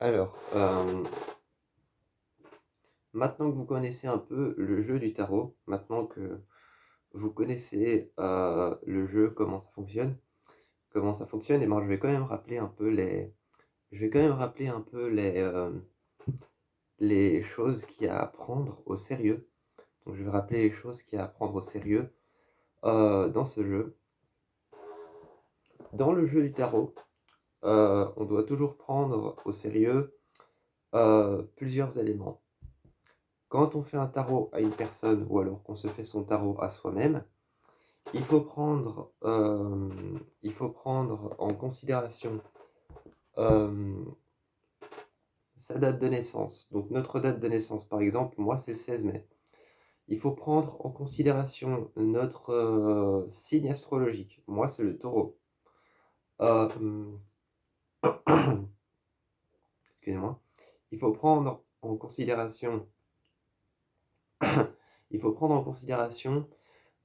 Alors, maintenant que vous connaissez un peu le jeu du tarot, maintenant que vous connaissez, le jeu, comment ça fonctionne, et ben, je vais quand même rappeler un peu les choses qu'il y a à prendre au sérieux. Donc je vais rappeler les choses qu'il y a à prendre au sérieux, dans ce jeu. Dans le jeu du tarot, on doit toujours prendre au sérieux, plusieurs éléments. Quand on fait un tarot à une personne ou alors qu'on se fait son tarot à soi-même, il faut prendre en considération, hem, sa date de naissance. Donc notre date de naissance, par exemple, moi, c'est le 16 mai. Il faut prendre en considération notre, signe astrologique. Moi, c'est le Taureau. Hem, excusez-moi. Il faut prendre en considération il faut prendre en considération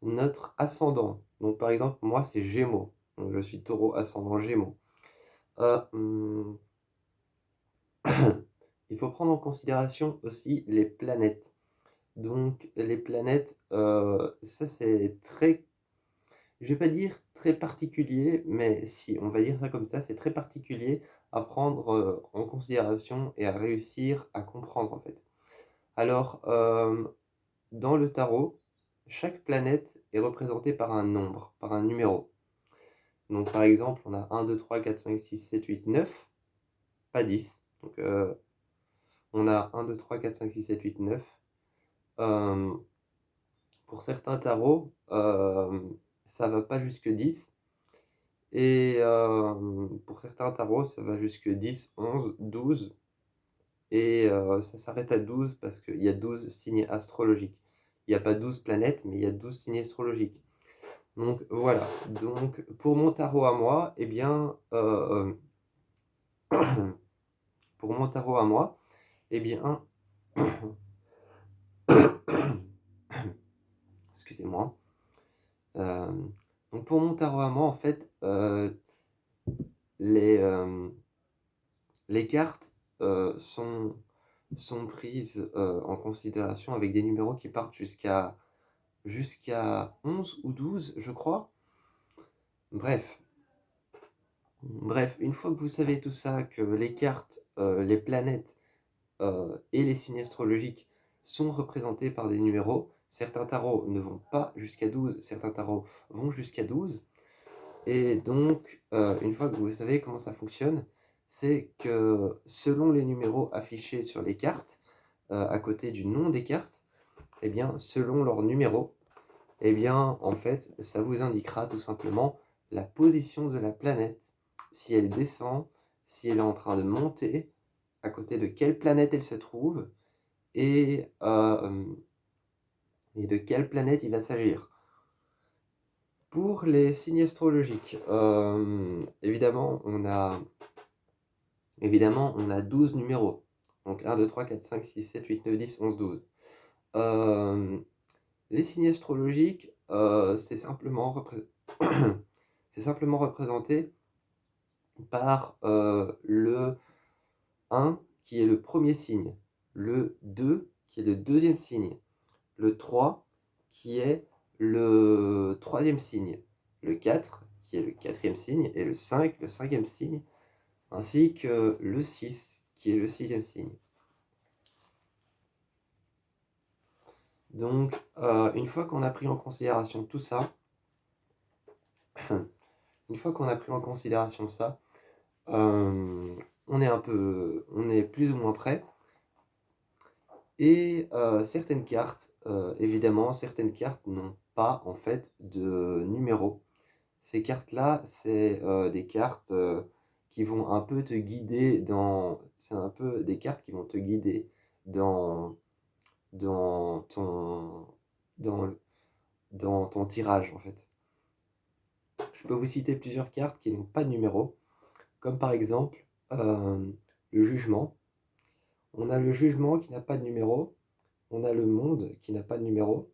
notre ascendant. Donc par exemple, moi, c'est Gémeaux. Donc je suis Taureau ascendant Gémeaux. Hem Il faut prendre en considération aussi les planètes. Donc les planètes, ça c'est très, je vais pas dire très particulier, mais si, on va dire ça comme ça, c'est très particulier à prendre, en considération et à réussir à comprendre, en fait. Alors, dans le tarot, chaque planète est représentée par un nombre, par un numéro. Donc par exemple, on a 1, 2, 3, 4, 5, 6, 7, 8, 9, pas 10. Donc, on a 1, 2, 3, 4, 5, 6, 7, 8, 9. Hem, pour certains tarots, ça va pas jusque 10, et pour certains tarots, ça va jusque 10, 11, 12, et ça s'arrête à 12 parce qu'il y a 12 signes astrologiques. Il y a pas 12 planètes, mais il y a 12 signes astrologiques. Donc voilà, donc pour mon tarot à moi, eh bien, pour mon tarot à moi, eh bien, excusez-moi. Donc pour mon tarot à moi, en fait, les, les cartes, sont prises, en considération avec des numéros qui partent jusqu'à 11 ou 12, je crois. Bref, une fois que vous savez tout ça, que les cartes, les planètes, et les signes astrologiques sont représentés par des numéros, certains tarots ne vont pas jusqu'à 12, certains tarots vont jusqu'à 12. Et donc, une fois que vous savez comment ça fonctionne, c'est que selon les numéros affichés sur les cartes, à côté du nom des cartes, eh bien, selon leur numéro, eh bien, en fait, ça vous indiquera tout simplement la position de la planète, si elle descend, si elle est en train de monter, à côté de quelle planète elle se trouve, et, et de quelle planète il va s'agir. Pour les signes astrologiques, évidemment, on a 12 numéros. Donc 1, 2, 3, 4, 5, 6, 7, 8, 9, 10, 11, 12. Les signes astrologiques, c'est simplement représenté par, le 1 qui est le premier signe, le 2 qui est le deuxième signe, le 3 qui est le troisième signe, le 4 qui est le quatrième signe, et le 5 le cinquième signe, ainsi que le 6 qui est le sixième signe. Donc, une fois qu'on a pris en considération tout ça, une fois qu'on a pris en considération ça, on est plus ou moins prêt. Et certaines cartes, évidemment, certaines cartes n'ont pas en fait de numéro. Ces cartes-là, c'est des cartes, qui vont un peu te guider dans. C'est un peu des cartes qui vont te guider dans, dans ton, dans, dans ton tirage en fait. Je peux vous citer plusieurs cartes qui n'ont pas de numéro, comme par exemple, le jugement. On a le jugement qui n'a pas de numéro, on a le monde qui n'a pas de numéro,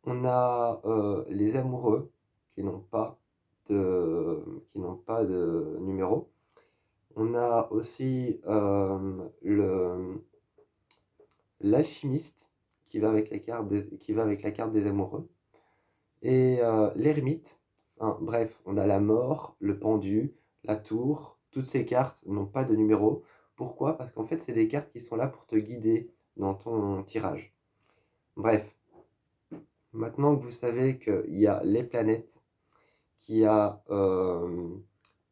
on a, les amoureux qui n'ont pas de numéro, On a aussi l'alchimiste qui va avec la carte des amoureux. Et l'ermite, enfin, bref, on a la mort, le pendu, la tour. Toutes ces cartes n'ont pas de numéro. Pourquoi? Parce qu'en fait, c'est des cartes qui sont là pour te guider dans ton tirage. Bref, maintenant que vous savez qu'il y a les planètes, qu'il y a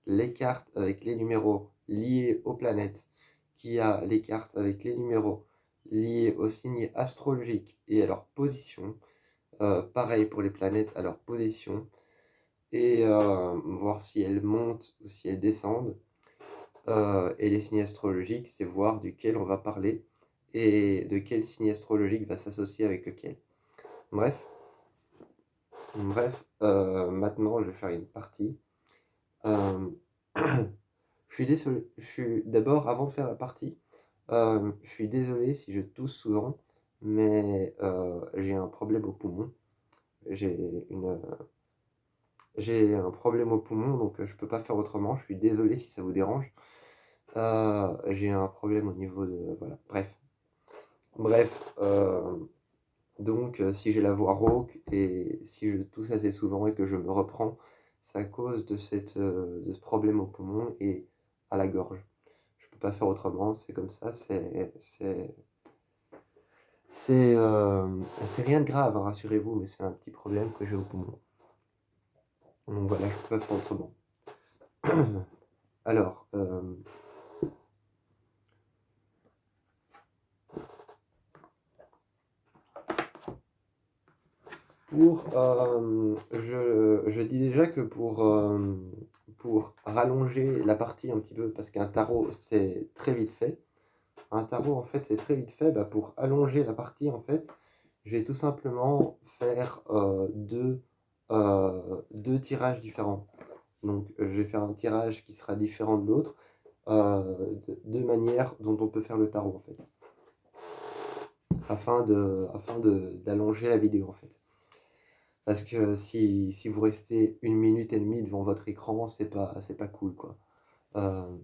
les cartes avec les numéros liés aux planètes, qu'il y a les cartes avec les numéros liés aux signes astrologiques et à leur position, pareil pour les planètes à leur position, et voir si elles montent ou si elles descendent. Et les signes astrologiques, c'est voir duquel on va parler et de quel signe astrologique va s'associer avec lequel. Bref, maintenant je vais faire une partie. Euh, je suis désolé, d'abord, avant de faire la partie, je suis désolé si je tousse souvent, mais j'ai un problème au poumon. J'ai une, j'ai un problème au poumon, donc je peux pas faire autrement. Je suis désolé si ça vous dérange. J'ai un problème au niveau de... Voilà, bref. Donc si j'ai la voix rauque et si je tousse assez souvent et que je me reprends, c'est à cause de ce problème au poumon et à la gorge. Je peux pas faire autrement, c'est comme ça, c'est rien de grave, hein, rassurez-vous, mais c'est un petit problème que j'ai au poumon. Donc voilà, je peux pas faire autrement. Alors, je dis déjà que pour rallonger la partie un petit peu, parce qu'un tarot c'est très vite fait, un tarot en fait c'est très vite fait, bah, pour allonger la partie en fait, je vais tout simplement faire deux tirages différents. Donc je vais faire un tirage qui sera différent de l'autre, deux manières dont on peut faire le tarot en fait, d'allonger la vidéo en fait. Parce que si vous restez 1 minute et demie devant votre écran, c'est pas cool, quoi. Euh,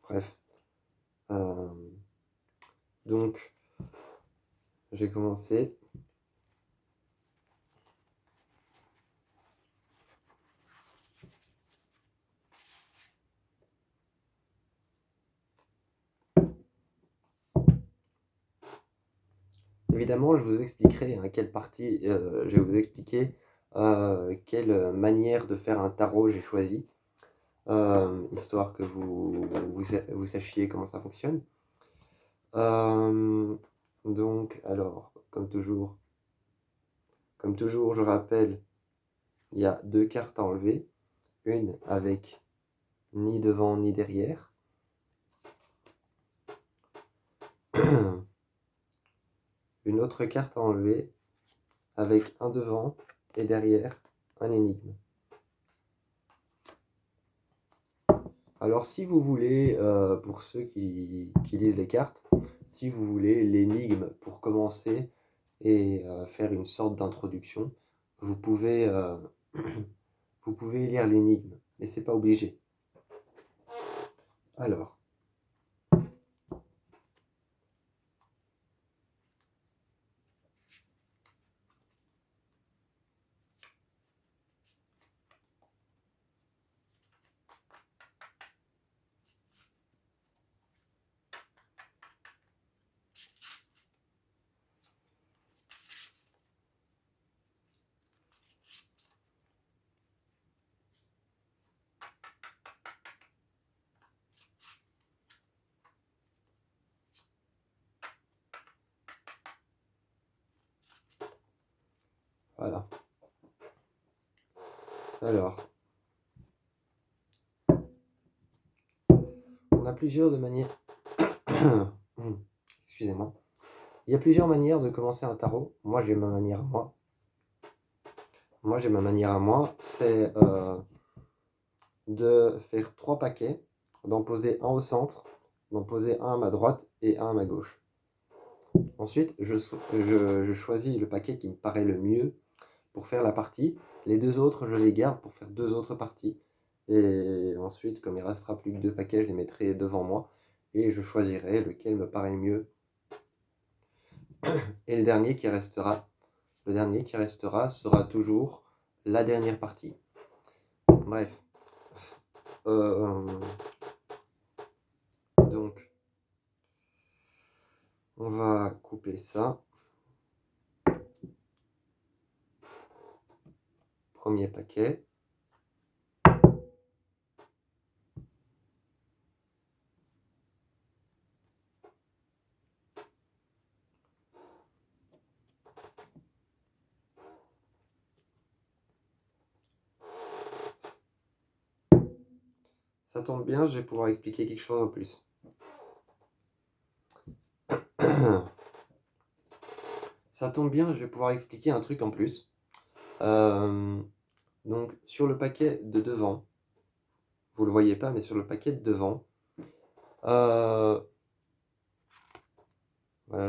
Bref. Euh, donc, j'ai commencé. Évidemment, je vous expliquerai quelle partie, je vais vous expliquer quelle manière de faire un tarot j'ai choisi, histoire que vous sachiez comment ça fonctionne. Donc, alors, comme toujours, je rappelle, il y a deux cartes à enlever, une avec ni devant ni derrière. Une autre carte à enlever avec un devant et derrière un énigme. Alors si vous voulez, pour ceux qui lisent les cartes, si vous voulez l'énigme pour commencer et faire une sorte d'introduction, vous pouvez, vous pouvez lire l'énigme, mais c'est pas obligé. Alors, voilà. Alors, on a plusieurs de manières... Excusez-moi. Il y a plusieurs manières de commencer un tarot. Moi, j'ai ma manière à moi. C'est de faire 3 paquets, d'en poser un au centre, d'en poser un à ma droite et un à ma gauche. Ensuite, je choisis le paquet qui me paraît le mieux pour faire la partie. Les deux autres, je les garde pour faire deux autres parties. Et ensuite, comme il restera plus que 2 paquets, je les mettrai devant moi et je choisirai lequel me paraît le mieux. Et le dernier qui restera sera toujours la dernière partie. Bref. Donc, on va couper ça. Premier paquet. Ça tombe bien, je vais pouvoir expliquer quelque chose en plus. Ça tombe bien, je vais pouvoir expliquer un truc en plus. Donc, sur le paquet de devant, vous le voyez pas, mais sur le paquet de devant, voilà,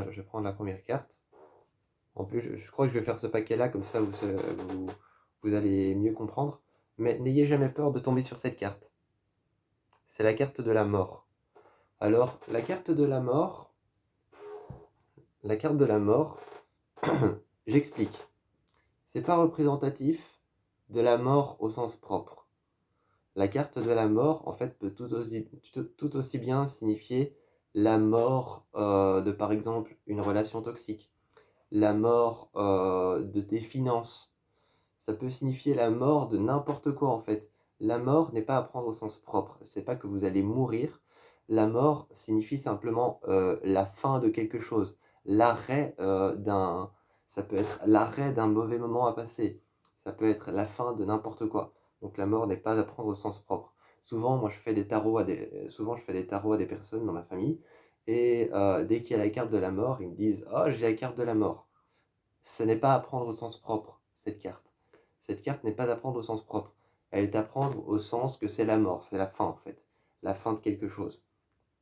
je vais prendre la première carte. En plus, je crois que je vais faire ce paquet-là, comme ça vous allez mieux comprendre. Mais n'ayez jamais peur de tomber sur cette carte. C'est la carte de la mort. Alors, la carte de la mort, j'explique. C'est pas représentatif de la mort au sens propre. La carte de la mort, en fait, peut tout aussi bien signifier la mort de, par exemple, une relation toxique, la mort de tes finances. Ça peut signifier la mort de n'importe quoi, en fait. La mort n'est pas à prendre au sens propre. C'est pas que vous allez mourir. La mort signifie simplement la fin de quelque chose, l'arrêt ça peut être l'arrêt d'un mauvais moment à passer. Ça peut être la fin de n'importe quoi. Donc la mort n'est pas à prendre au sens propre. Souvent, moi, je fais des tarots à des personnes dans ma famille, et dès qu'il y a la carte de la mort, ils me disent: «Oh, j'ai la carte de la mort». Ce n'est pas à prendre au sens propre, cette carte. Cette carte n'est pas à prendre au sens propre. Elle est à prendre au sens que c'est la mort, c'est la fin en fait. La fin de quelque chose.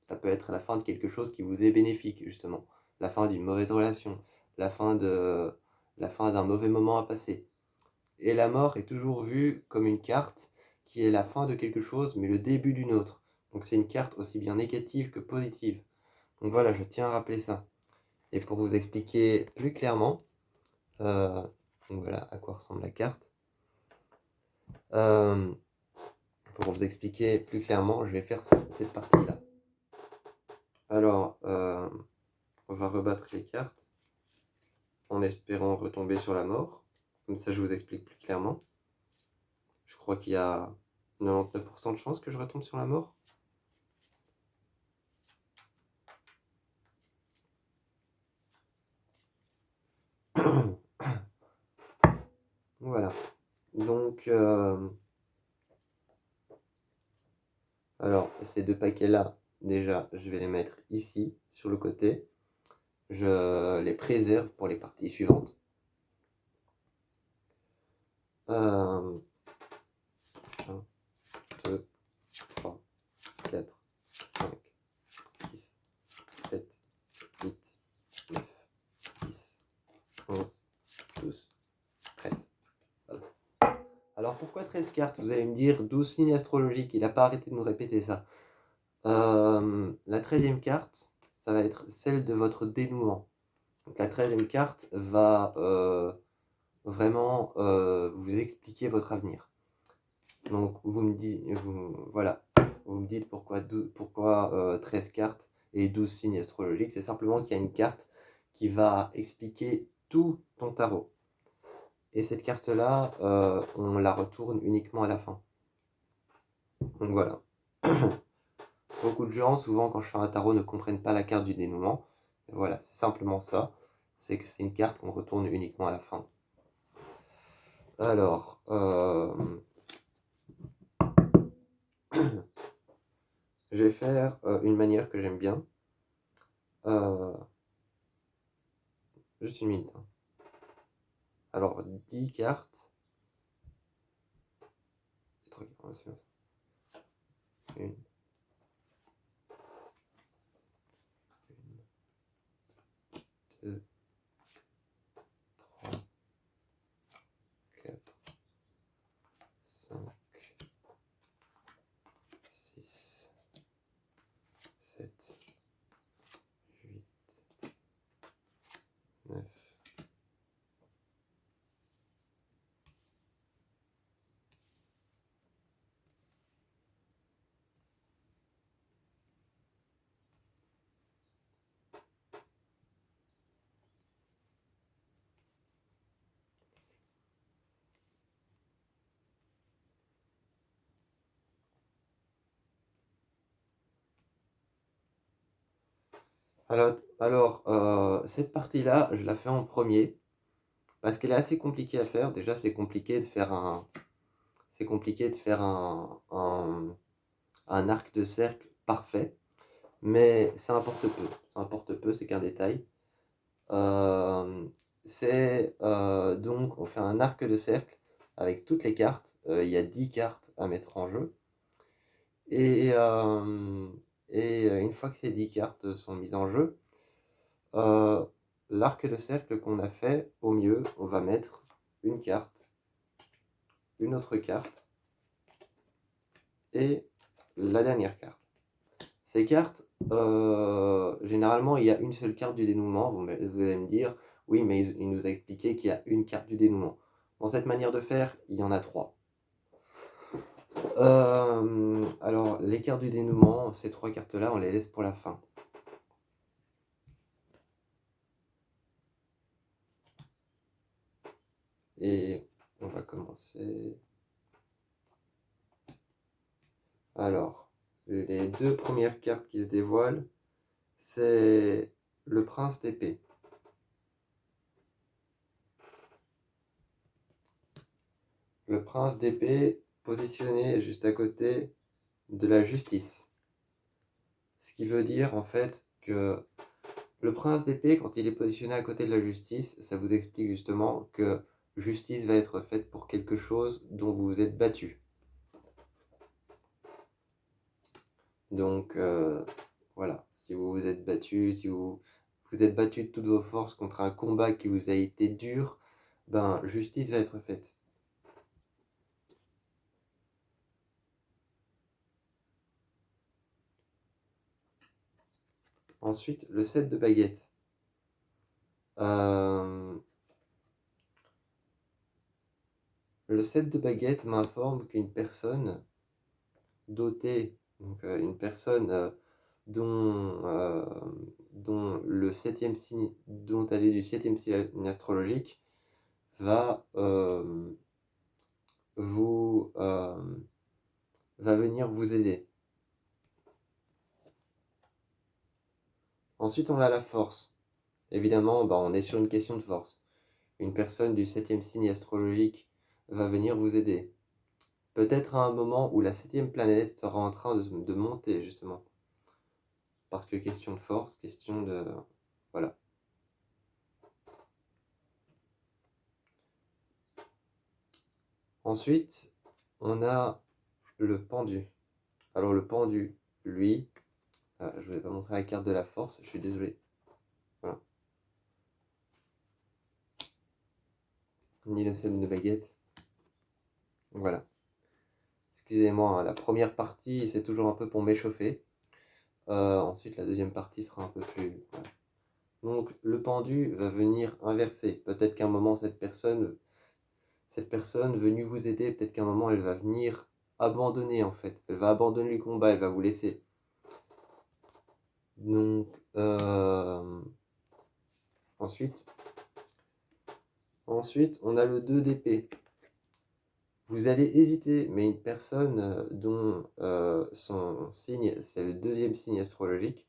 Ça peut être la fin de quelque chose qui vous est bénéfique, justement. La fin d'une mauvaise relation. La fin d'un mauvais moment à passer. Et la mort est toujours vue comme une carte qui est la fin de quelque chose, mais le début d'une autre. Donc c'est une carte aussi bien négative que positive. Donc voilà, je tiens à rappeler ça. Et pour vous expliquer plus clairement, donc voilà à quoi ressemble la carte. Pour vous expliquer plus clairement, je vais faire cette partie-là. Alors, on va rebattre les cartes en espérant retomber sur la mort. Comme ça, je vous explique plus clairement. Je crois qu'il y a 99% de chances que je retombe sur la mort. Voilà. Donc, alors, ces deux paquets-là, déjà, je vais les mettre ici, sur le côté. Je les préserve pour les parties suivantes. 1, 2, 3, 4, 5, 6, 7, 8, 9, 10, 11, 12, 13. Voilà. Alors pourquoi 13 cartes? Vous allez me dire 12 signes astrologiques, il n'a pas arrêté de nous répéter ça. La 13e carte, ça va être celle de votre dénouement. Donc la 13e carte va vraiment vous expliquer votre avenir. Donc vous me dites pourquoi 13 cartes et 12 signes astrologiques. C'est simplement qu'il y a une carte qui va expliquer tout ton tarot. Et cette carte-là, on la retourne uniquement à la fin. Donc voilà. Beaucoup de gens, souvent quand je fais un tarot, ne comprennent pas la carte du dénouement. Et voilà, c'est simplement ça. C'est que c'est une carte qu'on retourne uniquement à la fin. Alors, je vais faire une manière que j'aime bien. Juste une minute. Alors, 10 cartes. 1, 2, 3, 4, 5, 7, 8, 9. Cette partie-là, je la fais en premier parce qu'elle est assez compliquée à faire. Déjà, c'est compliqué de faire un arc de cercle parfait, mais ça importe peu. Ça importe peu, c'est qu'un détail. Donc, on fait un arc de cercle avec toutes les cartes. Il y a 10 cartes à mettre en jeu. Et, une fois que ces 10 cartes sont mises en jeu, euh, l'arc de cercle qu'on a fait, au mieux, on va mettre une carte, une autre carte et la dernière carte. Ces cartes, généralement, il y a une seule carte du dénouement. Vous allez me dire, oui, mais il nous a expliqué qu'il y a une carte du dénouement. Dans cette manière de faire, il y en a 3. Alors, les cartes du dénouement, ces 3 cartes-là, on les laisse pour la fin. Et on va commencer. Alors, les 2 premières cartes qui se dévoilent, c'est le prince d'épée. Le prince d'épée positionné juste à côté de la justice. Ce qui veut dire en fait que le prince d'épée, quand il est positionné à côté de la justice, ça vous explique justement que justice va être faite pour quelque chose dont vous vous êtes battu. Donc voilà, si vous vous êtes battu, si vous vous êtes battu de toutes vos forces contre un combat qui vous a été dur, ben justice va être faite. Ensuite, le 7 de baguette. Le 7 de baguette m'informe qu'une personne dotée, donc une personne dont le septième signe, dont elle est du 7e signe astrologique, va va venir vous aider. Ensuite, on a la force. Évidemment, on est sur une question de force. Une personne du 7e signe astrologique va venir vous aider. Peut-être à un moment où la 7e planète sera en train de monter, justement. Parce que question de force, question de... Voilà. Ensuite, on a le pendu. Alors le pendu, lui, je ne vais pas montrer la carte de la force, je suis désolé. Voilà. Ni le 7 de baguette. Voilà. Excusez-moi, hein, la première partie, c'est toujours un peu pour m'échauffer. Ensuite, la deuxième partie sera un peu plus... Voilà. Donc, le pendu va venir inverser. Peut-être qu'à un moment, cette personne venue vous aider, peut-être qu'à un moment, elle va venir abandonner, en fait. Elle va abandonner le combat, elle va vous laisser. Donc, ensuite, on a le 2 d'épée. Vous allez hésiter, mais une personne dont son signe, c'est le 2e signe astrologique,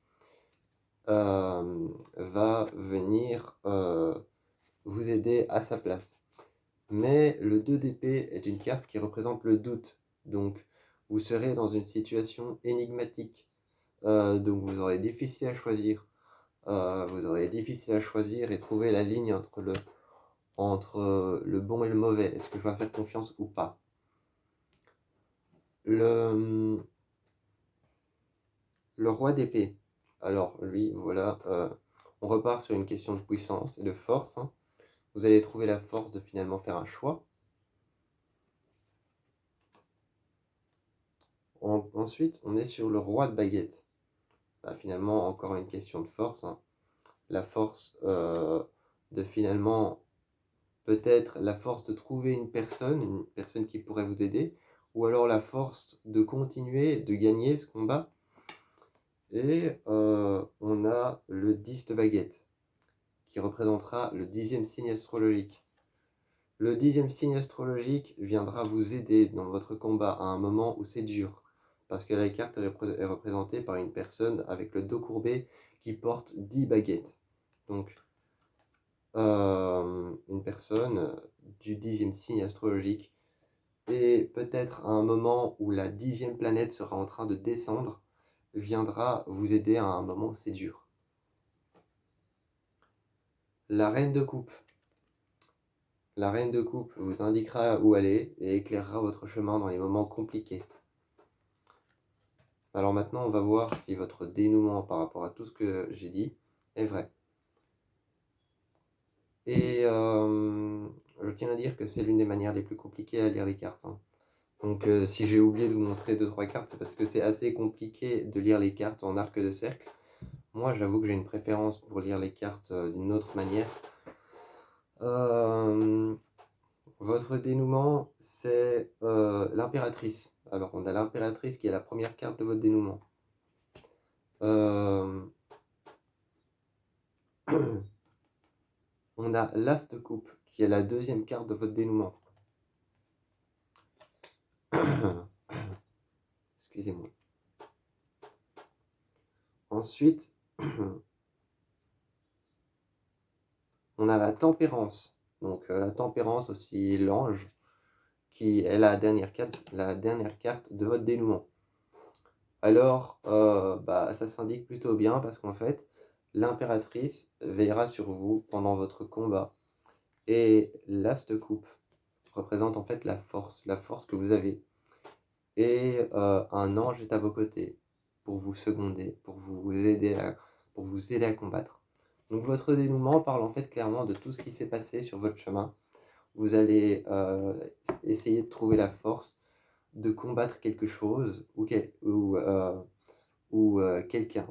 va venir vous aider à sa place. Mais le 2 d'épée est une carte qui représente le doute. Donc, vous serez dans une situation énigmatique. Donc, vous aurez difficile à choisir. Et trouver la ligne entre le bon et le mauvais. Est-ce que je dois faire confiance ou pas? Le roi d'épée. Alors, lui, voilà, on repart sur une question de puissance et de force. Hein. Vous allez trouver la force de finalement faire un choix. Ensuite, on est sur le roi de baguette. finalement encore une question de force, hein. La force de finalement, peut-être la force de trouver une personne qui pourrait vous aider, ou alors la force de continuer, de gagner ce combat. Et on a le 10 de baguette, qui représentera le 10e signe astrologique. Le 10e signe astrologique viendra vous aider dans votre combat à un moment où c'est dur, parce que la carte est représentée par une personne avec le dos courbé qui porte 10 baguettes. Donc, une personne du 10e signe astrologique, et peut-être à un moment où la 10e planète sera en train de descendre, viendra vous aider à un moment où c'est dur. La reine de coupe. La reine de coupe vous indiquera où aller et éclairera votre chemin dans les moments compliqués. Alors maintenant, on va voir si votre dénouement par rapport à tout ce que j'ai dit est vrai. Et je tiens à dire que c'est l'une des manières les plus compliquées à lire les cartes, hein. Donc si j'ai oublié de vous montrer 2-3 cartes, c'est parce que c'est assez compliqué de lire les cartes en arc de cercle. Moi, j'avoue que j'ai une préférence pour lire les cartes d'une autre manière. Votre dénouement, c'est l'impératrice. Alors, on a l'impératrice qui est la première carte de votre dénouement. On a l'as de coupe qui est la deuxième carte de votre dénouement. Excusez-moi. Ensuite, on a la tempérance. Donc la tempérance aussi, l'ange, qui est la dernière carte de votre dénouement. Alors, ça s'indique plutôt bien parce qu'en fait, l'impératrice veillera sur vous pendant votre combat. Et l'as de coupe représente en fait la force que vous avez. Et un ange est à vos côtés pour vous seconder, pour vous aider à combattre. Donc votre dénouement parle en fait clairement de tout ce qui s'est passé sur votre chemin. Vous allez essayer de trouver la force de combattre quelque chose ou quelqu'un,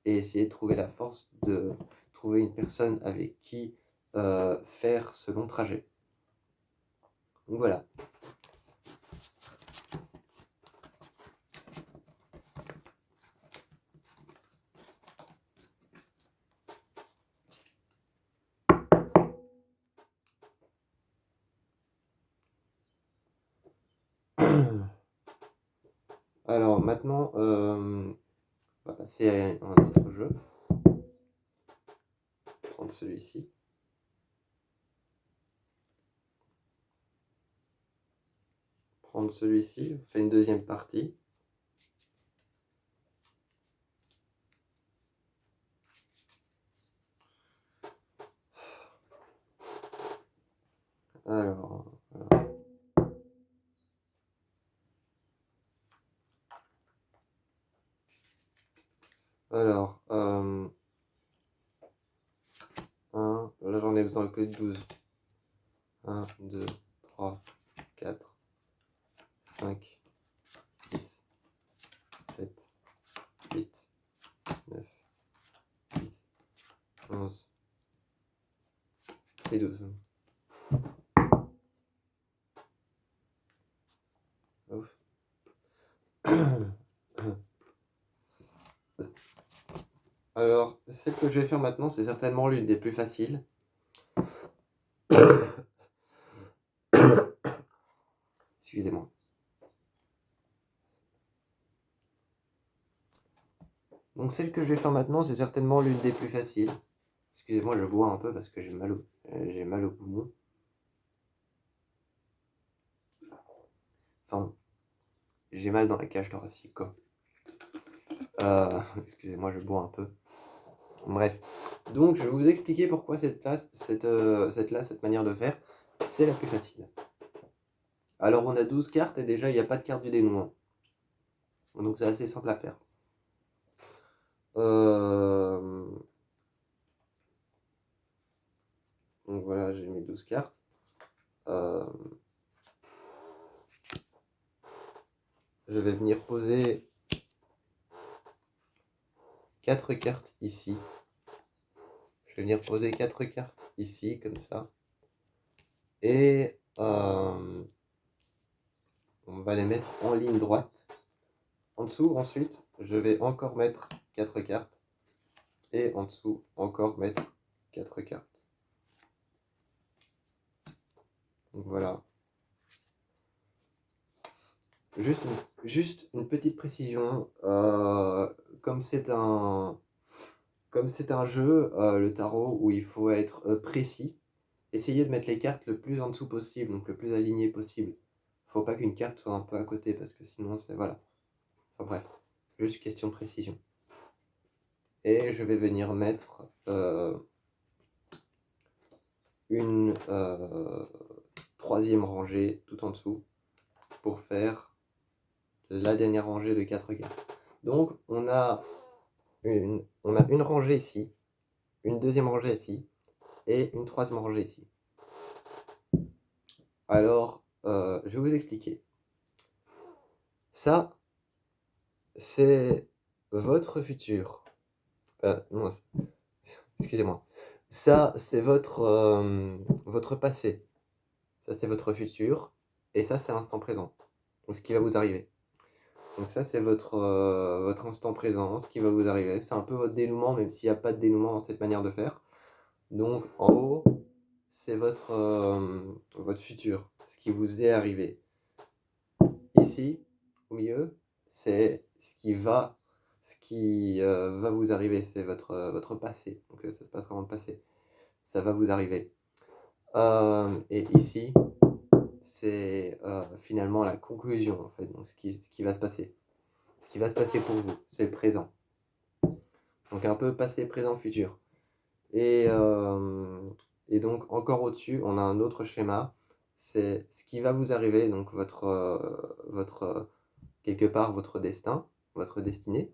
et essayer de trouver la force de trouver une personne avec qui faire ce long trajet. Donc voilà. Alors maintenant, on va passer à un autre jeu. Prendre celui-ci. Prendre celui-ci, on fait une deuxième partie. Alors, voilà. Alors, là j'en ai besoin que de 12. 1, 2, 3, 4, 5, 6, 7, 8, 9, 10, 11 et 12. Ouf. Alors, celle que je vais faire maintenant, c'est certainement l'une des plus faciles. Excusez-moi. Donc celle que je vais faire maintenant, c'est certainement l'une des plus faciles. Excusez-moi, je bois un peu parce que j'ai mal au poumon. Enfin, j'ai mal dans la cage thoracique, quoi. Excusez-moi, je bois un peu. Bref. Donc, je vais vous expliquer pourquoi cette manière de faire, c'est la plus facile. Alors, on a 12 cartes et déjà, il n'y a pas de carte du dénouement. Donc, c'est assez simple à faire. Donc, voilà, j'ai mes 12 cartes. Je vais venir poser 4 cartes ici. Je vais venir poser 4 cartes ici, comme ça. Et on va les mettre en ligne droite. En dessous, ensuite, je vais encore mettre 4 cartes. Et en dessous, encore mettre 4 cartes. Donc voilà. Juste une petite précision. Comme c'est un jeu, le tarot, où il faut être précis, essayez de mettre les cartes le plus en dessous possible, donc le plus aligné possible. Faut pas qu'une carte soit un peu à côté, parce que sinon, c'est... Voilà. Enfin bref, juste question de précision. Et je vais venir mettre une troisième rangée tout en dessous pour faire la dernière rangée de 4 cartes. Donc on a une rangée ici, une deuxième rangée ici et une troisième rangée ici. Alors, je vais vous expliquer. Ça, c'est votre futur. Non, excusez-moi. Ça, c'est votre passé. Ça, c'est votre futur. Et ça, c'est l'instant présent. Donc, ce qui va vous arriver. Donc ça, c'est votre instant présent, ce qui va vous arriver. C'est un peu votre dénouement, même s'il n'y a pas de dénouement dans cette manière de faire. Donc, en haut, c'est votre futur, ce qui vous est arrivé. Ici, au milieu, c'est ce qui va vous arriver, c'est votre passé. Donc ça se passera dans le passé. Ça va vous arriver. Et ici, c'est finalement la conclusion, en fait, donc ce qui va se passer. Ce qui va se passer pour vous, c'est le présent. Donc un peu passé, présent, futur. Et donc encore au-dessus, on a un autre schéma. C'est ce qui va vous arriver, donc quelque part votre destin, votre destinée.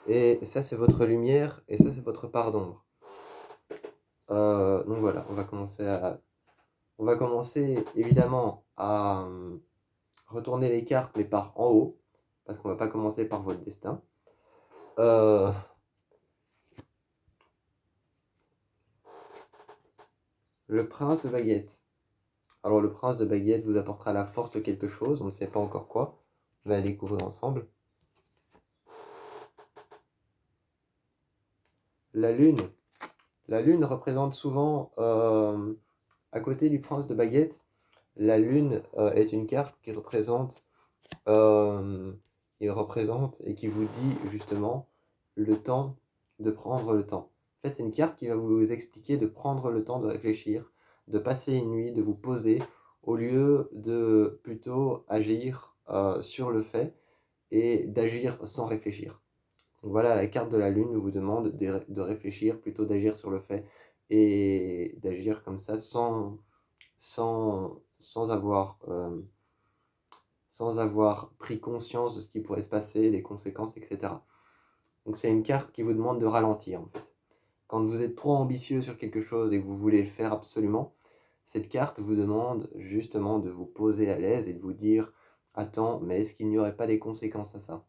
Et ça, c'est votre lumière, et ça, c'est votre part d'ombre. Donc voilà, on va commencer évidemment à retourner les cartes, mais par en haut, parce qu'on va pas commencer par votre destin. Le prince de baguette. Alors le prince de baguette vous apportera la force de quelque chose, on ne sait pas encore quoi. On va la découvrir ensemble. La lune. La lune représente souvent, à côté du prince de baguette, la lune est une carte qui représente et qui vous dit justement le temps, de prendre le temps. En fait, c'est une carte qui va vous expliquer de prendre le temps de réfléchir, de passer une nuit, de vous poser, au lieu de plutôt agir sur le fait et d'agir sans réfléchir. Donc voilà, la carte de la lune vous demande de réfléchir, plutôt d'agir sur le fait et d'agir comme ça sans avoir pris conscience de ce qui pourrait se passer, des conséquences, etc. Donc c'est une carte qui vous demande de ralentir en fait. Quand vous êtes trop ambitieux sur quelque chose et que vous voulez le faire absolument, cette carte vous demande justement de vous poser à l'aise et de vous dire « Attends, mais est-ce qu'il n'y aurait pas des conséquences à ça ?»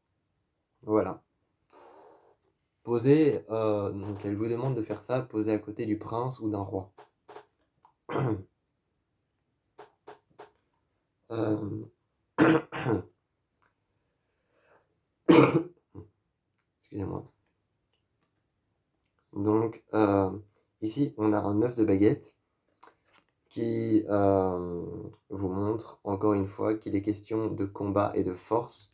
Voilà. Posez, donc elle vous demande de faire ça, posez à côté du prince ou d'un roi. Excusez-moi. Donc, ici, on a un 9 de baguette qui vous montre, encore une fois, qu'il est question de combat et de force.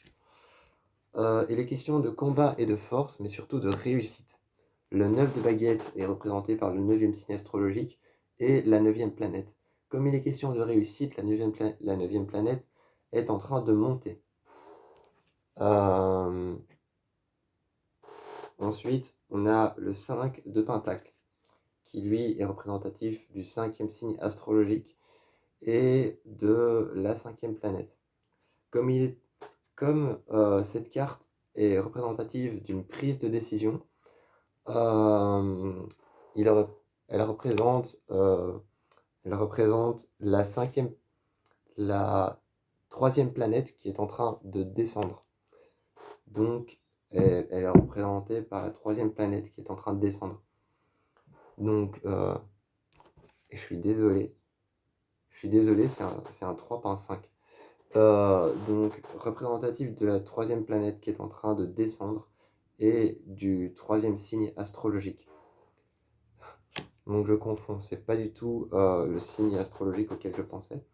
Il est question de combat et de force, mais surtout de réussite. Le 9 de baguette est représenté par le 9e signe astrologique et la 9e planète. Comme il est question de réussite, la 9e planète est en train de monter. Ensuite, on a le 5 de pentacle, qui lui est représentatif du 5e signe astrologique et de la 5e planète. Comme cette carte est représentative d'une prise de décision, elle représente la 3e planète qui est en train de descendre. Donc elle est représentée par la troisième planète qui est en train de descendre. Donc, je suis désolé, c'est un 3 pas un 5. Donc, représentatif de la troisième planète qui est en train de descendre et du troisième signe astrologique. Donc, je confonds, c'est pas du tout le signe astrologique auquel je pensais.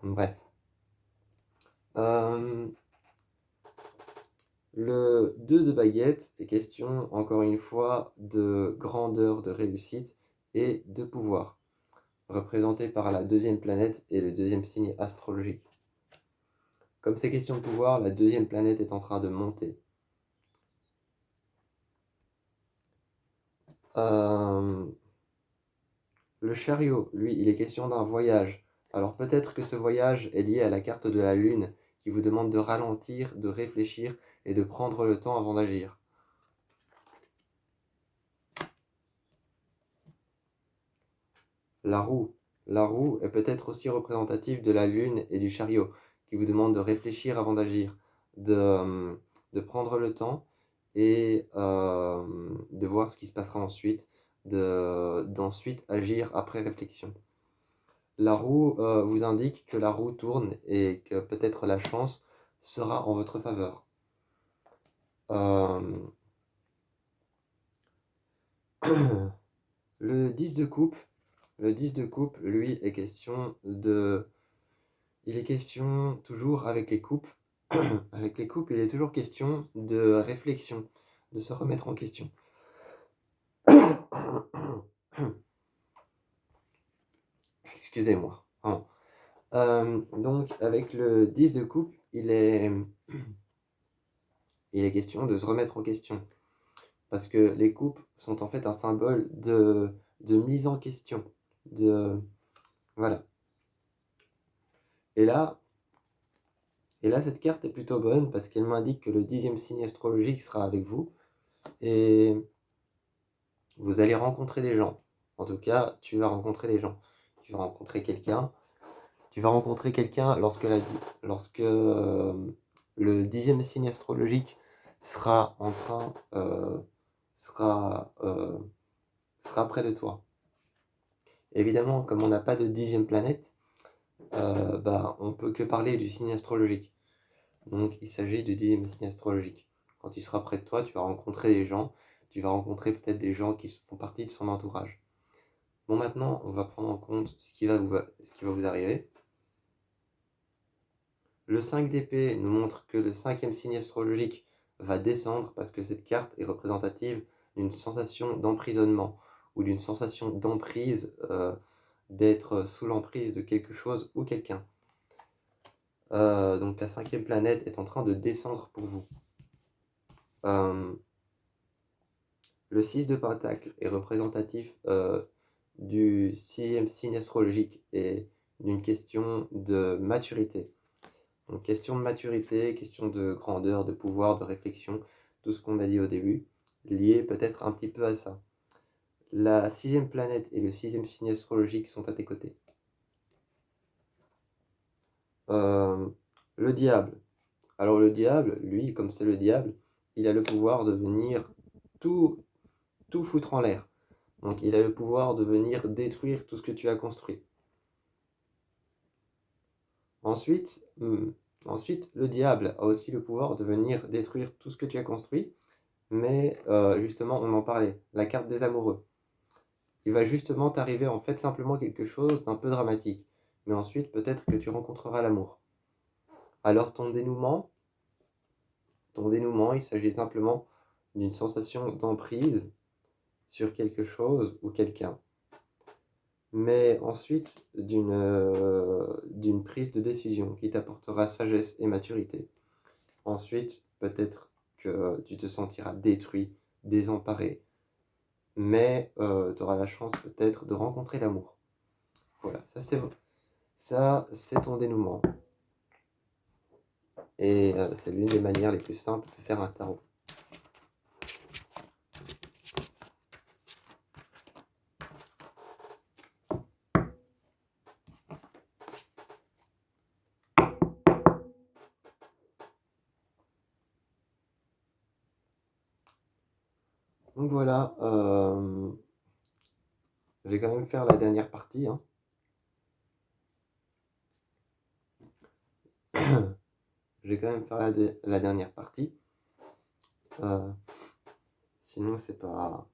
Bref. Le 2 de baguette est question, encore une fois, de grandeur, de réussite et de pouvoir, représenté par la deuxième planète et le deuxième signe astrologique. Comme c'est question de pouvoir, la deuxième planète est en train de monter. Le chariot, lui, il est question d'un voyage. Alors peut-être que ce voyage est lié à la carte de la Lune qui vous demande de ralentir, de réfléchir et de prendre le temps avant d'agir. La roue. La roue est peut-être aussi représentative de la Lune et du chariot qui vous demande de réfléchir avant d'agir, de prendre le temps et de voir ce qui se passera ensuite, d'ensuite agir après réflexion. La roue vous indique que la roue tourne et que peut-être la chance sera en votre faveur. Le 10 de coupe, lui, est question de... Il est question, toujours avec les coupes, avec les coupes, il est toujours question de réflexion, de se remettre en question. Excusez-moi. Donc, avec le 10 de coupe, il est question de se remettre en question. Parce que les coupes sont en fait un symbole de mise en question. Voilà. Et là, cette carte est plutôt bonne parce qu'elle m'indique que le 10e signe astrologique sera avec vous. Et vous allez rencontrer des gens. En tout cas, tu vas rencontrer des gens. Tu vas rencontrer quelqu'un. Lorsque le 10e signe astrologique sera en train, sera près de toi. Évidemment, comme on n'a pas de 10e planète, on peut que parler du signe astrologique. Donc, il s'agit du 10e signe astrologique. Quand il sera près de toi, tu vas rencontrer des gens. Tu vas rencontrer peut-être des gens qui font partie de son entourage. Bon, maintenant, on va prendre en compte ce qui va vous arriver. Le 5 d'épée nous montre que le 5e signe astrologique va descendre parce que cette carte est représentative d'une sensation d'emprisonnement ou d'une sensation d'emprise, d'être sous l'emprise de quelque chose ou quelqu'un. Donc la 5e planète est en train de descendre pour vous. Le 6 de pentacle est représentatif du 6e signe astrologique et d'une question de maturité. Donc question de maturité, question de grandeur, de pouvoir, de réflexion, tout ce qu'on a dit au début, lié peut-être un petit peu à ça. La 6e planète et le 6e signe astrologique sont à tes côtés. Le diable. Alors le diable, lui, comme c'est le diable, il a le pouvoir de venir tout foutre en l'air. Donc il a le pouvoir de venir détruire tout ce que tu as construit. Ensuite, le diable a aussi le pouvoir de venir détruire tout ce que tu as construit, mais justement, on en parlait, la carte des amoureux. Il va justement t'arriver en fait simplement quelque chose d'un peu dramatique, mais ensuite peut-être que tu rencontreras l'amour. Alors ton dénouement, il s'agit simplement d'une sensation d'emprise sur quelque chose ou quelqu'un, mais ensuite d'une prise de décision qui t'apportera sagesse et maturité. Ensuite, peut-être que tu te sentiras détruit, désemparé, mais tu auras la chance peut-être de rencontrer l'amour. Voilà, ça c'est ton dénouement. Et c'est l'une des manières les plus simples de faire un tarot. Donc voilà, je vais quand même faire la dernière partie, hein. Je vais quand même faire la dernière partie. Sinon, c'est pas.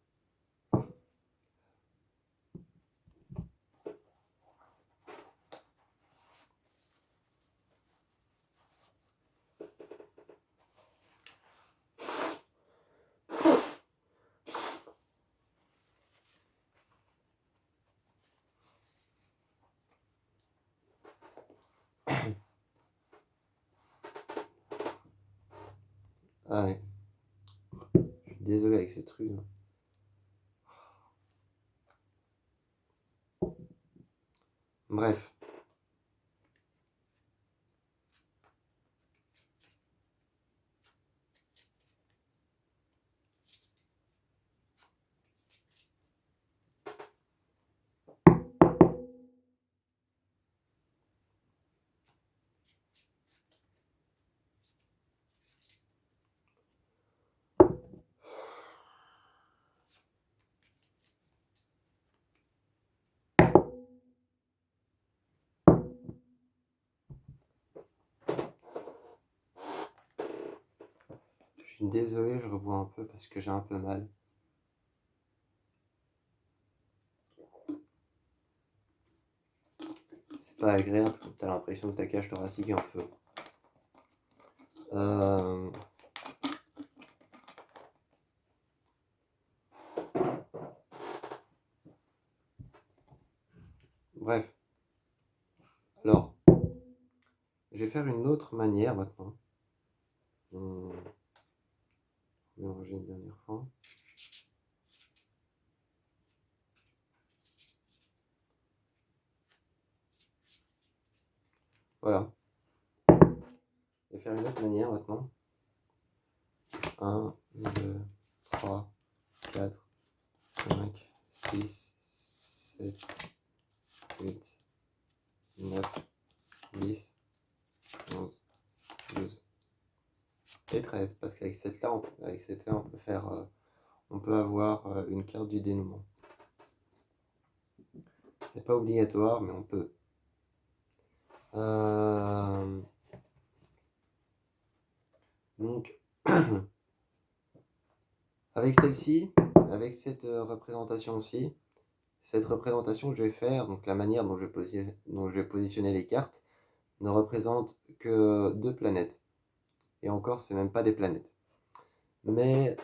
Ah ouais, je suis désolé avec ces trucs, hein. Bref. Je suis désolé, je rebois un peu parce que j'ai un peu mal. C'est pas agréable, t'as l'impression que ta cage thoracique est en feu. Bref. Alors, je vais faire une autre manière maintenant. Mélanger une dernière fois. Voilà. Je vais faire une autre manière maintenant. 1, 2, 3, 4, 5, 6, 7, 8, 9, 10, 11, 12 et 13. Parce qu'avec cette-là, on peut faire, on peut avoir une carte du dénouement. C'est pas obligatoire, mais on peut. Donc, avec celle-ci, avec cette représentation aussi, cette représentation que je vais faire, donc la manière dont je vais positionner les cartes, ne représente que 2 planètes. Et encore, c'est même pas des planètes. Mais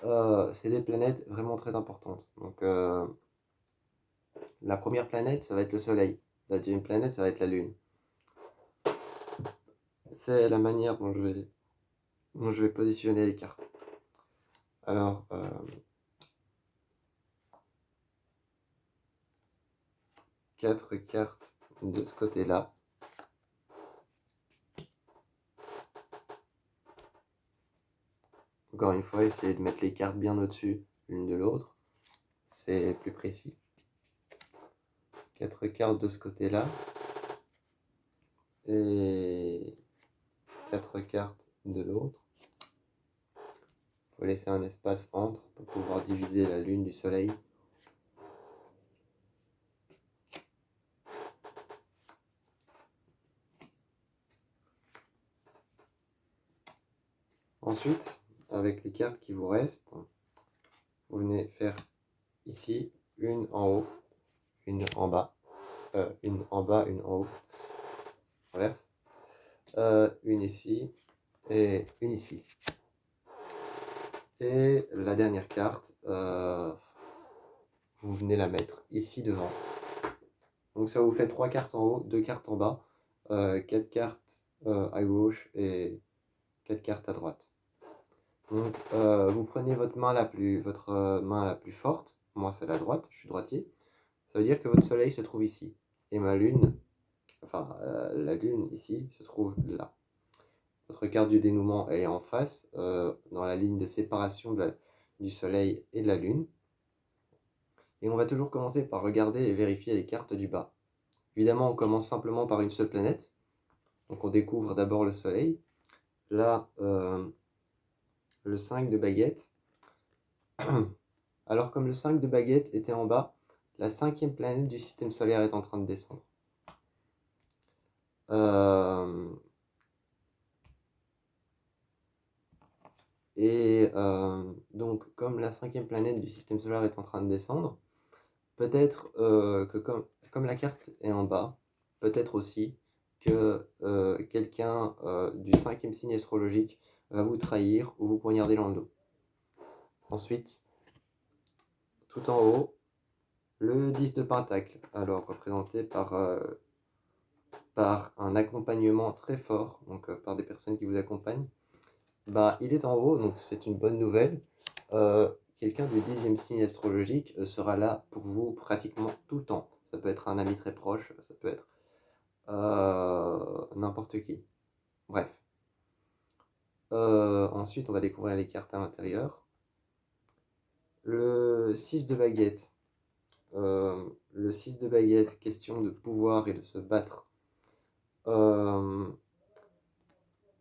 c'est des planètes vraiment très importantes. Donc la première planète, ça va être le Soleil. La deuxième planète, ça va être la Lune. C'est la manière dont je vais positionner les cartes. Alors, 4 cartes de ce côté-là. Encore une fois, essayez de mettre les cartes bien au-dessus l'une de l'autre. C'est plus précis. 4 cartes de ce côté-là. Et 4 cartes de l'autre. Il faut laisser un espace entre pour pouvoir diviser la Lune du Soleil. Ensuite, avec les cartes qui vous restent, vous venez faire ici une en haut, une en bas, une en bas, une en haut, inverse, une ici et une ici. Et la dernière carte, vous venez la mettre ici devant. Donc ça vous fait 3 cartes en haut, 2 cartes en bas, 4 cartes à gauche et 4 cartes à droite. Donc vous prenez votre main la plus forte, moi c'est la droite, je suis droitier. Ça veut dire que votre soleil se trouve ici. Et ma lune, enfin la lune ici, se trouve là. Votre carte du dénouement, elle est en face, dans la ligne de séparation du soleil et de la lune. Et on va toujours commencer par regarder et vérifier les cartes du bas. Évidemment, on commence simplement par une seule planète. Donc on découvre d'abord le soleil. Là, le 5 de baguette. Alors comme le 5 de baguette était en bas, la 5e planète du système solaire est en train de descendre. Donc comme la 5e planète du système solaire est en train de descendre, peut-être que comme la carte est en bas, peut-être aussi que quelqu'un du 5e signe astrologique va vous trahir ou vous poignarder dans le dos. Ensuite, tout en haut, le 10 de pentacle, alors représenté par un accompagnement très fort, donc par des personnes qui vous accompagnent. Bah, il est en haut, donc c'est une bonne nouvelle. Quelqu'un du 10e signe astrologique sera là pour vous pratiquement tout le temps. Ça peut être un ami très proche, ça peut être n'importe qui. Bref. Ensuite, on va découvrir les cartes à l'intérieur. Le 6 de baguette. Le 6 de baguette, question de pouvoir et de se battre.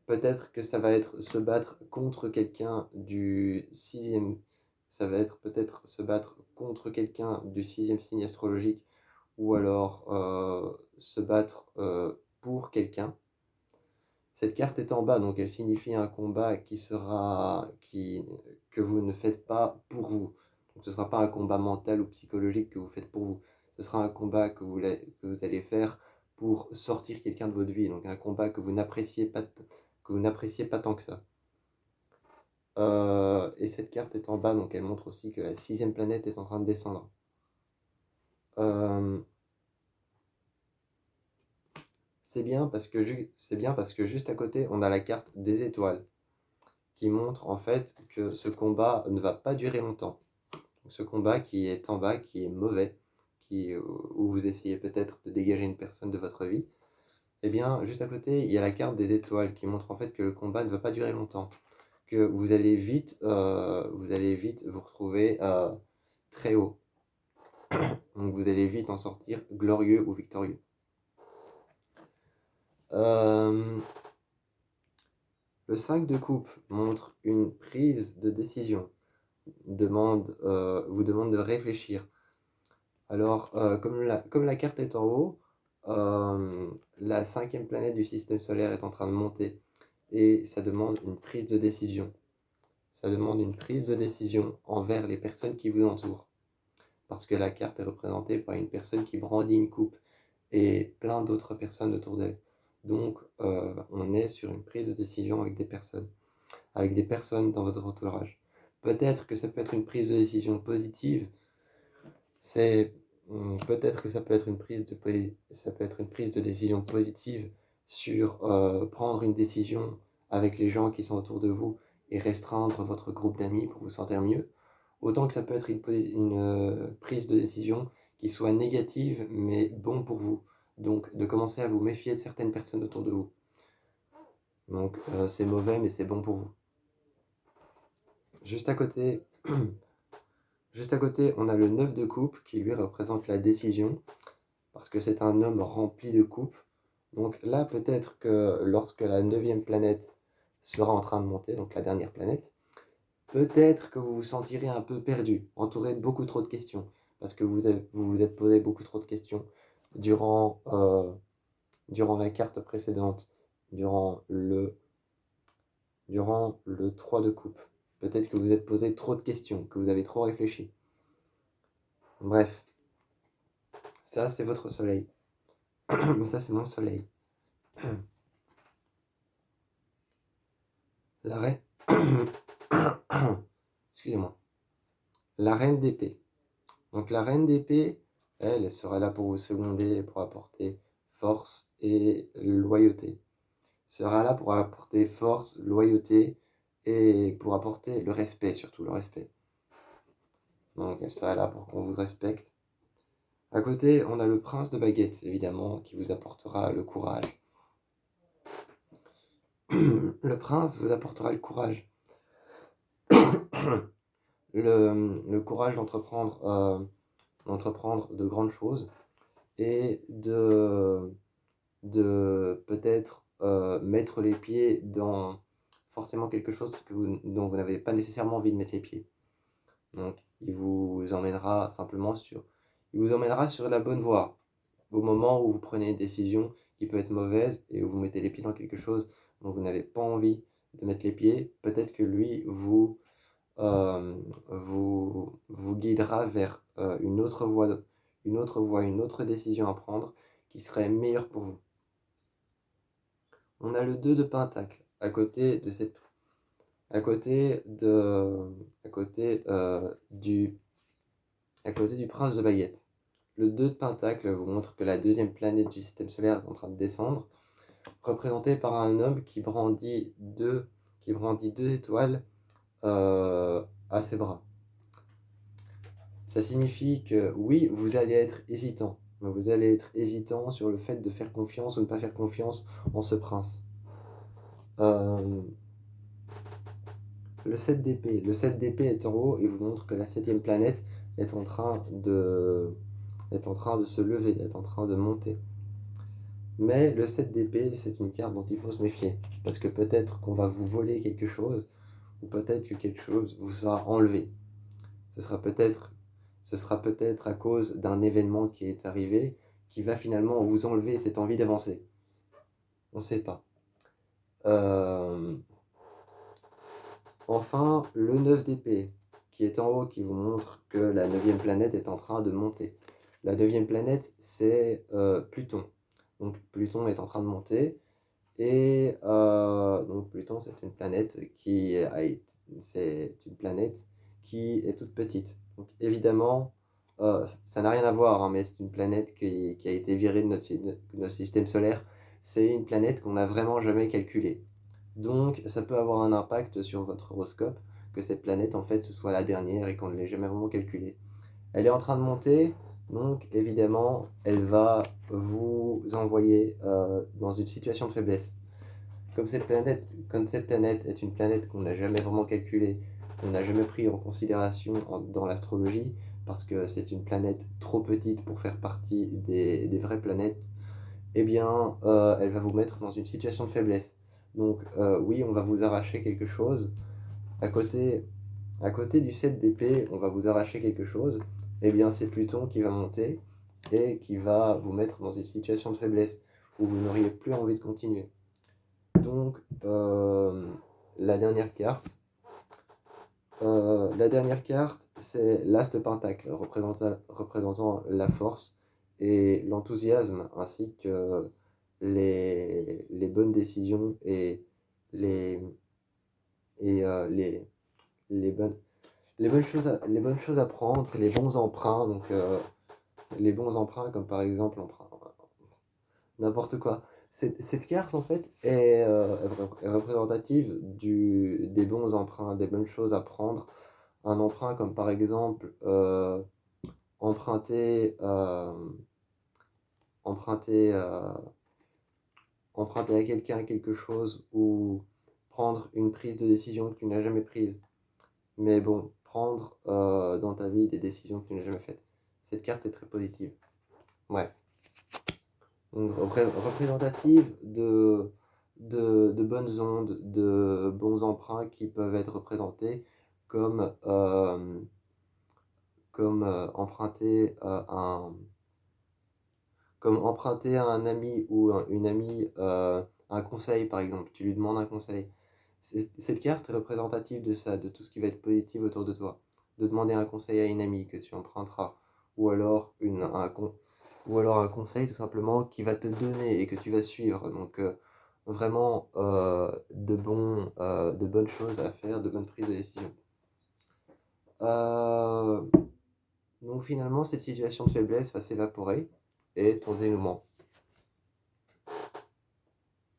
Peut-être que ça va être se battre contre quelqu'un du 6e. Ça va être peut-être se battre contre quelqu'un du 6e signe astrologique, ou alors se battre pour quelqu'un. Cette carte est en bas, donc elle signifie un combat que vous ne faites pas pour vous. Donc ce ne sera pas un combat mental ou psychologique que vous faites pour vous. Ce sera un combat que vous allez faire pour sortir quelqu'un de votre vie. Donc un combat que vous n'appréciez pas tant que ça. Et cette carte est en bas, donc elle montre aussi que la 6e planète est en train de descendre. C'est bien parce que juste à côté, on a la carte des étoiles, qui montre en fait que ce combat ne va pas durer longtemps. Donc, ce combat qui est en bas, qui est mauvais, où vous essayez peut-être de dégager une personne de votre vie, eh bien, juste à côté, il y a la carte des étoiles qui montre en fait que le combat ne va pas durer longtemps, que vous allez vite vous retrouver très haut. Donc vous allez vite en sortir glorieux ou victorieux. Le 5 de coupe montre une prise de décision, vous demande de réfléchir. Alors, comme la carte est en haut, la 5e planète du système solaire est en train de monter et ça demande une prise de décision. Ça demande une prise de décision envers les personnes qui vous entourent. Parce que la carte est représentée par une personne qui brandit une coupe et plein d'autres personnes autour d'elle. Donc, on est sur une prise de décision avec des personnes dans votre entourage. Peut-être que ça peut être une prise de décision positive. Peut-être que ça peut être une prise de décision positive sur prendre une décision avec les gens qui sont autour de vous et restreindre votre groupe d'amis pour vous sentir mieux. Autant que ça peut être une prise de décision qui soit négative mais bon pour vous. Donc de commencer à vous méfier de certaines personnes autour de vous. Donc c'est mauvais mais c'est bon pour vous. Juste à côté, on a le 9 de coupe qui lui représente la décision, parce que c'est un homme rempli de coupes. Donc là, peut-être que lorsque la 9e planète sera en train de monter, donc la dernière planète, peut-être que vous vous sentirez un peu perdu, entouré de beaucoup trop de questions, parce que vous vous êtes posé beaucoup trop de questions durant la carte précédente, durant le 3 de coupe. Peut-être que vous êtes posé trop de questions, que vous avez trop réfléchi. Bref, ça c'est votre soleil. Ça c'est mon soleil. La reine... Excusez-moi. La reine d'épée. Donc la reine d'épée, elle sera là pour vous seconder, pour apporter force et loyauté. Sera là pour apporter force, loyauté et pour apporter le respect, surtout le respect. Donc elle sera là pour qu'on vous respecte. À côté, on a le prince de baguette, évidemment, qui vous apportera le courage. Le prince vous apportera le courage. Le courage d'entreprendre de grandes choses et de peut-être mettre les pieds dans forcément quelque chose dont vous n'avez pas nécessairement envie de mettre les pieds. Donc, il vous emmènera sur la bonne voie. Au moment où vous prenez une décision qui peut être mauvaise et où vous mettez les pieds dans quelque chose dont vous n'avez pas envie de mettre les pieds, peut-être que lui vous guidera vers une autre décision à prendre qui serait meilleure pour vous. On a le 2 de Pentacle à côté de, à côté du Prince de Baguette. Le 2 de Pentacle vous montre que la deuxième planète du système solaire est en train de descendre, représentée par un homme qui brandit deux étoiles à ses bras. Ça signifie que oui, vous allez être hésitant. Vous allez être hésitant sur le fait de faire confiance ou ne pas faire confiance en ce prince. Le 7 d'épée. Le 7 d'épée est en haut et vous montre que la septième planète est en train de se lever, est en train de monter. Mais le 7 d'épée, c'est une carte dont il faut se méfier. Parce que peut-être qu'on va vous voler quelque chose, ou peut-être que quelque chose vous sera enlevé. Ce sera peut-être à cause d'un événement qui est arrivé, qui va finalement vous enlever cette envie d'avancer. On ne sait pas. Enfin, le 9 d'épée, qui est en haut, qui vous montre que la 9e planète est en train de monter. La 9e planète, c'est Pluton. Donc Pluton est en train de monter. Et donc Pluton, c'est une planète qui est toute petite. Donc évidemment, ça n'a rien à voir, hein, mais c'est une planète qui a été virée de notre système solaire. C'est une planète qu'on n'a vraiment jamais calculée. Donc ça peut avoir un impact sur votre horoscope, que cette planète en fait ce soit la dernière et qu'on ne l'ait jamais vraiment calculée. Elle est en train de monter, donc évidemment elle va vous envoyer dans une situation de faiblesse. Comme cette planète est une planète qu'on n'a jamais vraiment calculée, qu'on n'a jamais pris en considération dans l'astrologie, parce que c'est une planète trop petite pour faire partie des vraies planètes, eh bien, elle va vous mettre dans une situation de faiblesse. Donc, oui, on va vous arracher quelque chose. À côté, à côté du 7 d'épée, on va vous arracher quelque chose. Eh bien, c'est Pluton qui va monter et qui va vous mettre dans une situation de faiblesse où vous n'auriez plus envie de continuer. Donc, la dernière carte, c'est l'As de Pentacle, représentant la force et l'enthousiasme, ainsi que les bonnes décisions et les, les bonnes, les bonnes choses à prendre, les bons emprunts. Donc, les bons emprunts, comme par exemple n'importe quoi. Cette carte, en fait, est représentative des bons emprunts, des bonnes choses à prendre. Un emprunt comme par exemple emprunter, emprunter, euh, emprunter à quelqu'un quelque chose ou prendre une prise de décision que tu n'as jamais prise. Mais bon, prendre dans ta vie des décisions que tu n'as jamais faites. Cette carte est très positive. Bref. Donc, représentative de bonnes ondes, de bons emprunts qui peuvent être représentés comme, comme, emprunter, comme emprunter à un ami ou une amie un conseil, par exemple. Tu lui demandes un conseil. Cette carte est représentative de ça, de tout ce qui va être positif autour de toi. De demander un conseil à une amie que tu emprunteras, ou alors, ou alors un conseil tout simplement qui va te donner et que tu vas suivre. Donc vraiment de bonnes choses à faire, de bonnes prises de décision. Euh, donc finalement, cette situation de faiblesse va s'évaporer et ton dénouement.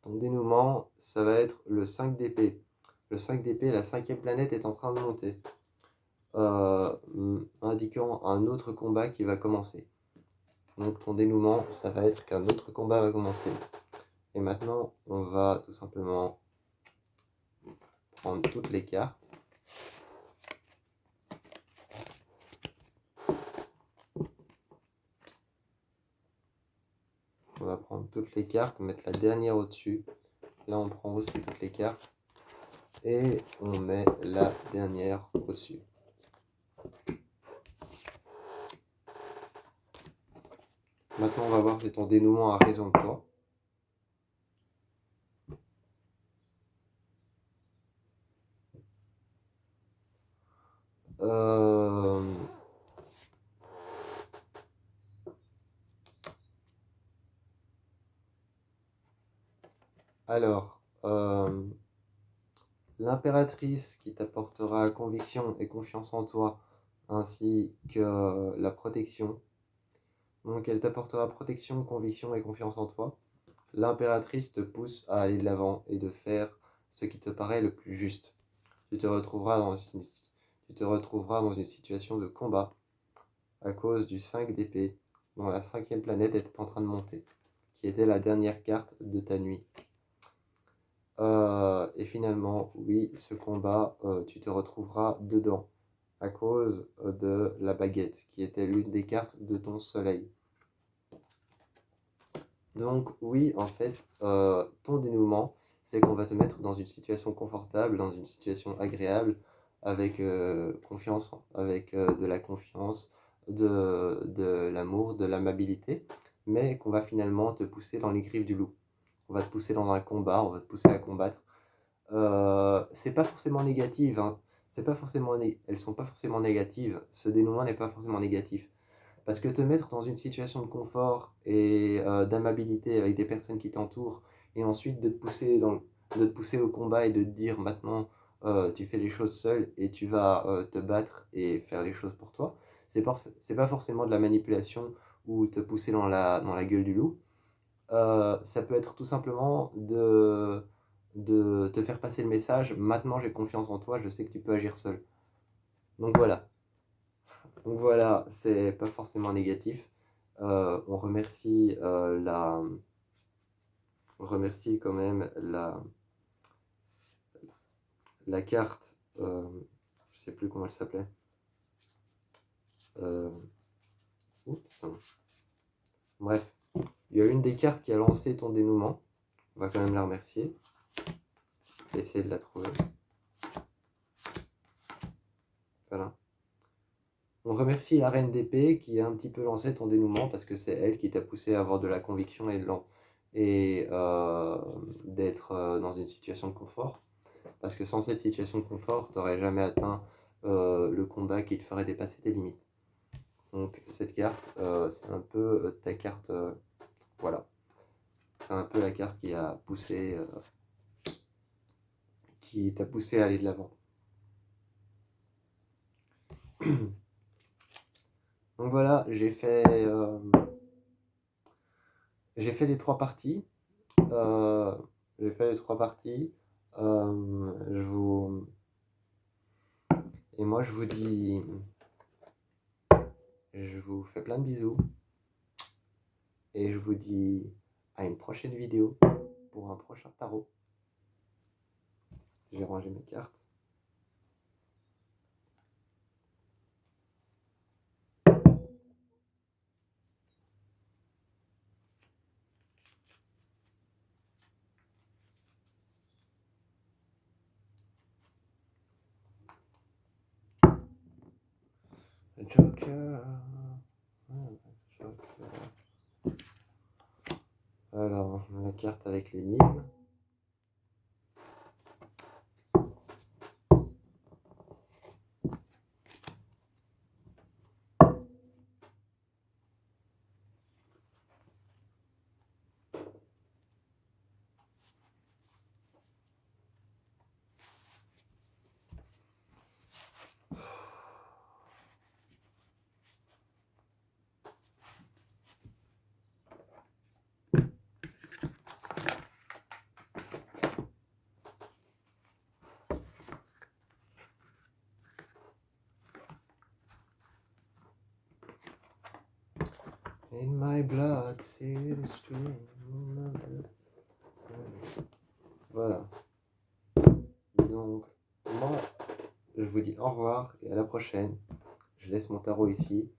Ton dénouement, ça va être le 5 d'épée. Le 5 d'épée, la 5e planète est en train de monter, indiquant un autre combat qui va commencer. Donc ton dénouement, ça va être qu'un autre combat va commencer. Et maintenant, on va tout simplement prendre toutes les cartes. On va prendre toutes les cartes, mettre la dernière au-dessus. Là, on prend aussi toutes les cartes. Et on met la dernière au-dessus. Maintenant, on va voir si ton dénouement a raison de toi. Euh, Alors, l'impératrice qui t'apportera conviction et confiance en toi, ainsi que la protection. Donc, elle t'apportera protection, conviction et confiance en toi. L'impératrice te pousse à aller de l'avant et de faire ce qui te paraît le plus juste. Tu te retrouveras dans une situation de combat à cause du 5 d'épée, dont la cinquième planète était en train de monter, qui était la dernière carte de ta nuit. Et finalement, oui, ce combat, tu te retrouveras dedans, à cause de la baguette, qui était l'une des cartes de ton soleil. Donc oui, en fait, ton dénouement, c'est qu'on va te mettre dans une situation confortable, dans une situation agréable, avec confiance, avec de la confiance, de l'amour, de l'amabilité, mais qu'on va finalement te pousser dans les griffes du loup. On va te pousser dans un combat, on va te pousser à combattre. C'est pas forcément négatif, hein. C'est pas forcément elles sont pas forcément négatives. Ce dénouement n'est pas forcément négatif. Parce que te mettre dans une situation de confort et d'amabilité avec des personnes qui t'entourent, et ensuite de te pousser au combat et de te dire maintenant tu fais les choses seul et tu vas te battre et faire les choses pour toi, c'est pas forcément de la manipulation ou te pousser dans la gueule du loup. Ça peut être tout simplement de te faire passer le message, maintenant j'ai confiance en toi, je sais que tu peux agir seul. Donc voilà. Donc voilà, c'est pas forcément négatif. On remercie on remercie quand même la carte, je sais plus comment elle s'appelait. Euh, Oups. Bref, il y a une des cartes qui a lancé ton dénouement. On va quand même la remercier. Essayer de la trouver. Voilà. On remercie la reine d'épée qui a un petit peu lancé ton dénouement parce que c'est elle qui t'a poussé à avoir de la conviction et d'être dans une situation de confort. Parce que sans cette situation de confort, tu n'aurais jamais atteint le combat qui te ferait dépasser tes limites. Donc cette carte, c'est un peu ta carte, voilà. C'est un peu la carte qui a poussé, qui t'a poussé à aller de l'avant. Donc voilà, j'ai fait les trois parties. Euh, j'ai fait les trois parties. Je vous... Et moi, je vous dis... Je vous fais plein de bisous. Et je vous dis à une prochaine vidéo pour un prochain tarot. J'ai rangé mes cartes. Joker. Joker. Alors, la carte avec l'énigme. In my blood, c'est le stream. Voilà. Donc, moi, je vous dis au revoir et à la prochaine. Je laisse mon tarot ici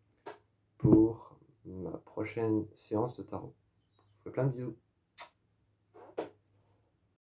pour ma prochaine séance de tarot. Je vous fais plein de bisous.